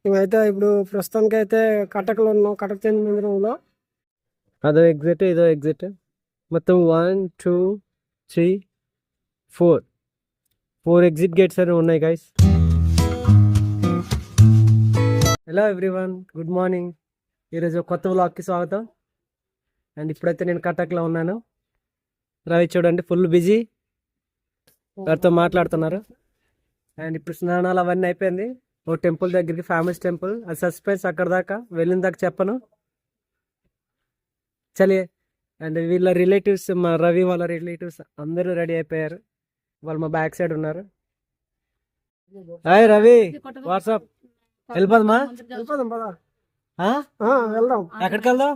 మేమైతే ఇప్పుడు ప్రస్తుతానికి అయితే కటకలో ఉన్నాం. కటక చంద్ర మందిరంలో అదో ఎగ్జిట్ ఇదో ఎగ్జిట్. మొత్తం 1 2 3 4 ఎగ్జిట్ గేట్స్ అని ఉన్నాయి guys. Hello everyone, good morning. ఈరోజు కొత్త వ్లాగ్కి స్వాగతం. అండ్ ఇప్పుడైతే నేను కటక్లో ఉన్నాను. రవి చూడండి ఫుల్ బిజీ, వారితో మాట్లాడుతున్నారు. అండ్ ఇప్పుడు స్నానాలు అవన్నీ అయిపోయింది. ఓ టెంపుల్ దగ్గరికి, ఫేమస్ టెంపుల్, అది సస్పెన్స్. అక్కడ దాకా వెళ్ళిన దాకా చెప్పను. చలి. అండ్ వీళ్ళ రిలేటివ్స్, మా రవి వాళ్ళ రిలేటివ్స్ అందరూ రెడీ అయిపోయారు. వాళ్ళు మా బ్యాక్ సైడ్ ఉన్నారు. Hi Ravi, what's up. వెళ్ళిపోదమ్మా, వెళ్దాం. ఎక్కడికి వెళ్దాం?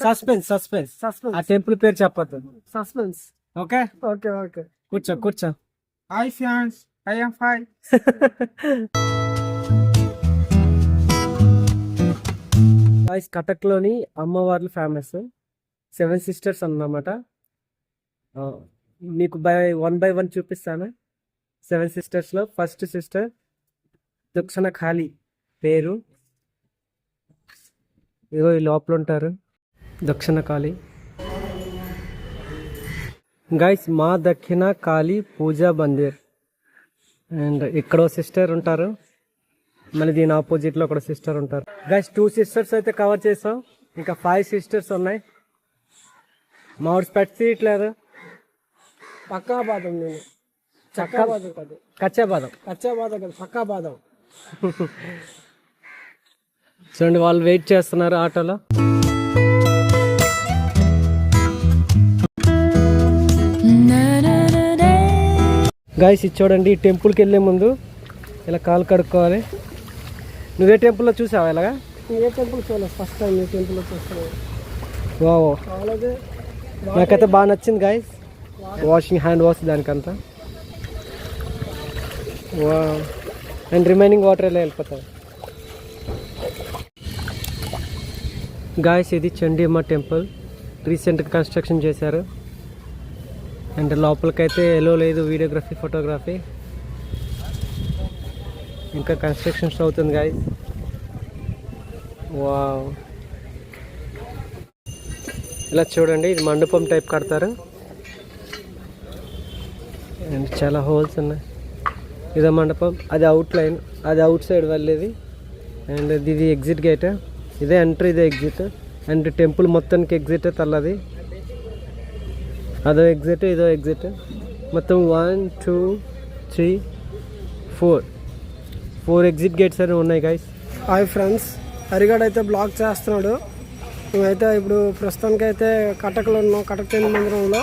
Suspense suspense. సస్పెన్స్. ఆ టెంపుల్ పేరు చెప్పద్దు. సస్పెన్స్. Okay okay okay. కూర్చో కూర్చో. Hi fans, I am fine. Guys, కటక్లోని అమ్మవార్లు ఫేమస్ 7 సిస్టర్స్ అన్నమాట. మీకు వన్ బై వన్ చూపిస్తాను. 7 సిస్టర్స్లో ఫస్ట్ సిస్టర్ దక్షిణ కాళి పేరు. ఇగో ఈ లోపల ఉంటారు దక్షిణ కాళి. గాయ్స్, మా దక్షిణ కాళి పూజా మందిర్. అండ్ ఇక్కడో సిస్టర్ ఉంటారు, మళ్ళీ దీని ఆపోజిట్లో ఒక సిస్టర్ ఉంటారు. గైస్, 2 సిస్టర్స్ అయితే కవర్ చేసాం. ఇంకా 5 సిస్టర్స్ ఉన్నాయి. మామిడి స్పెట్స్ తీయట్లేదు. పక్కా బాదం. నేను చక్కా బాదం కాదు, కచ్చా బాదం. కచ్చా బాదం కాదు, పక్కా బాదం. చూడండి, వాళ్ళు వెయిట్ చేస్తున్నారు ఆటోలో. గైస్, ఇది చూడండి, ఈ టెంపుల్కి వెళ్ళే ముందు ఇలా కాలు కడుక్కోవాలి. నువ్వే టెంపుల్లో చూసావా ఇలాగా? ఏ టెంపుల్ చూడలేదు, ఫస్ట్ టైం ఏ టెంపుల్లో చూస్తున్నాను. వావ్, అలాగే నాకైతే బాగా నచ్చింది గైస్. వాషింగ్, హ్యాండ్ వాష్ దానికంతా. వావ్. అండ్ రిమైనింగ్ వాటర్ ఎలా వెళ్ళిపోతాయి. గాయస్, ఇది చండీమ్మ టెంపుల్. రీసెంట్గా కన్స్ట్రక్షన్ చేశారు. అండ్ లోపలికైతే ఎలో లేదు, వీడియోగ్రఫీ, ఫోటోగ్రఫీ. ఇంకా కన్స్ట్రక్షన్స్ అవుతుంది గాయస్. వావ్. ఇలా చూడండి, ఇది మండపం టైప్ కడతారు. అండ్ చాలా హోల్స్ ఉన్నాయి. ఇదో మండపం, అది అవుట్ లైన్, అది అవుట్ సైడ్ వెళ్ళేది. అండ్ ఇది ఎగ్జిట్ గేట్. ఇదే ఎంట్రీ, ఇదే ఎగ్జిట్. అండ్ టెంపుల్ మొత్తానికి ఎగ్జిట్ తల్లది. అదో ఎగ్జిట్, ఇదో ఎగ్జిట్. మొత్తం 1 2 3 4 ఎగ్జిట్ గేట్స్ అని ఉన్నాయి గైస్. హాయ్ ఫ్రెండ్స్, హరిగాడు అయితే బ్లాగ్ చేస్తున్నాడు. మేమైతే ఇప్పుడు ప్రస్తుతానికి అయితే కటకలో ఉన్నాం. కటక చంద్ర మందిరంలో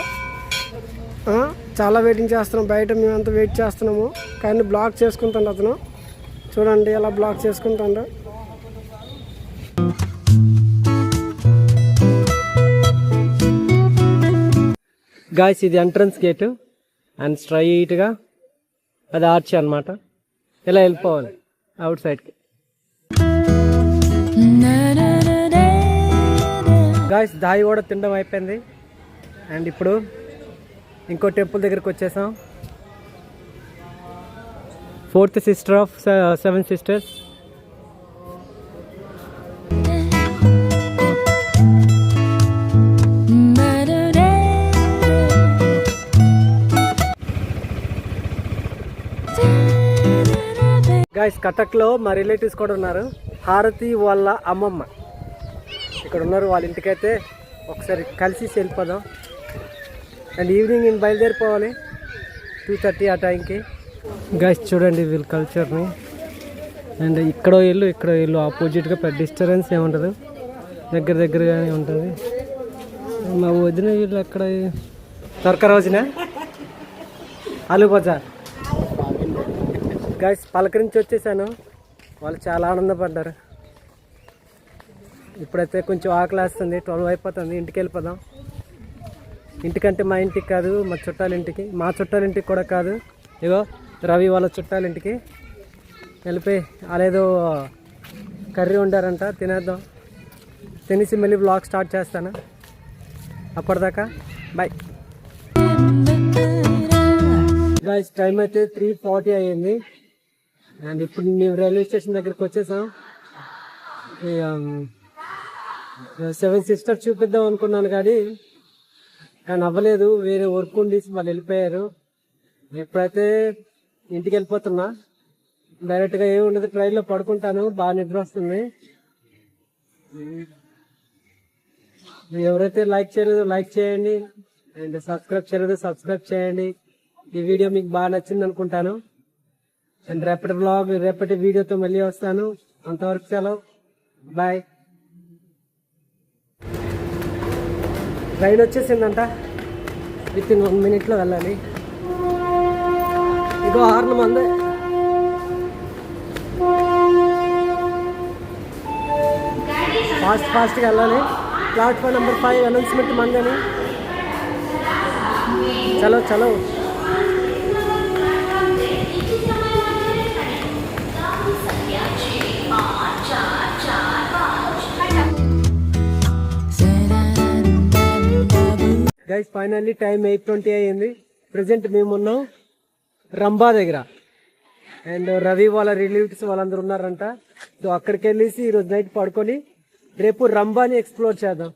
చాలా వెయిటింగ్ చేస్తున్నాం. బయట మేమంతా వెయిట్ చేస్తున్నాము, కానీ బ్లాగ్ చేసుకుంటాడు అతను. చూడండి ఎలా బ్లాగ్ చేసుకుంటాడు. గాయస్, ఇది ఎంట్రన్స్ గేటు. అండ్ స్ట్రైట్గా అది ఆర్చ్ అనమాట. ఇలా వెళ్ళిపోవాలి అవుట్ సైడ్కి. గాయస్, దాయి కూడా తినడం అయిపోయింది. అండ్ ఇప్పుడు ఇంకో టెంపుల్ దగ్గరికి వచ్చేసాం. 4th sister of 7 sisters. Guys, కటక్లో మా రిలేటివ్స్ కూడా ఉన్నారు. హారతి వాళ్ళ అమ్మమ్మ ఇక్కడ ఉన్నారు. వాళ్ళ ఇంటికైతే ఒకసారి కలిసి వెళ్ళిపోదాం. అండ్ ఈవినింగ్ నేను బయలుదేరిపోవాలి 2:30 ఆ టైంకి. గాయస్, చూడండి వీళ్ళ కల్చర్ని. అండ్ ఇక్కడో ఇల్లు ఆపోజిట్గా పెద్ద డిస్టరెన్స్ ఏముండదు, దగ్గరగానే ఉంటుంది. మా వదిన వీళ్ళు అక్కడ దొరక రోజున ఆలు బజార్. గాయస్, పలకరించి వచ్చేసాను. వాళ్ళు చాలా ఆనందపడ్డారు. ఇప్పుడైతే కొంచెం ఆకలి వేస్తుంది. 12 అయిపోతుంది. ఇంటికి వెళ్ళిపోదాం. ఇంటికంటే మా ఇంటికి కాదు, మా చుట్టాలింటికి. మా చుట్టాలింటికి కూడా కాదు, ఇగో రవి వాళ్ళ చుట్టాలింటికి వెళ్ళిపోయి అదేదో కర్రీ వండారంట, తినేద్దాం. తినేసి మళ్ళీ బ్లాగ్ స్టార్ట్ చేస్తాను. అప్పటిదాకా బాయ్. గాయస్, టైం అయితే 3:40 అయ్యింది. అండ్ ఇప్పుడు మేము రైల్వే స్టేషన్ దగ్గరికి వచ్చేసాం. 7 సిస్టర్స్ చూపిద్దాం అనుకున్నాను కానీ అవ్వలేదు, వేరే వర్క్ ఉండి వాళ్ళు వెళ్ళిపోయారు. ఇప్పుడైతే ఇంటికి వెళ్ళిపోతున్నా. డైరెక్ట్గా ఏమి ఉండదు, ట్రైన్లో పడుకుంటాను, బాగా నిద్ర వస్తుంది. ఎవరైతే లైక్ చేయలేదో లైక్ చేయండి, అండ్ సబ్స్క్రైబ్ చేయలేదో సబ్స్క్రైబ్ చేయండి. ఈ వీడియో మీకు బాగా నచ్చింది అనుకుంటాను. అండ్ రేపటి వీడియోతో మళ్ళీ వస్తాను. అంతవరకు సెలవు, బాయ్. ట్రైన్ వచ్చేసిందంట, విత్ ఇన్ 1 minute వెళ్ళాలి. ఇగో హార్న్ మందే. ఫాస్ట్గా వెళ్ళాలి. ప్లాట్ఫామ్ నెంబర్ 5 అనౌన్స్మెంట్ మందని. చలో చలో. గైస్ ఫైనల్లీ టైం 8:20 అయ్యింది. ప్రజెంట్ మేము ఉన్నాం రంభా దగ్గర. అండ్ రవి వాళ్ళ రిలేటివ్స్ వాళ్ళందరూ ఉన్నారంట. సో అక్కడికి వెళ్ళేసి ఈరోజు నైట్ పడుకొని రేపు రంభాని ఎక్స్ప్లోర్ చేద్దాం.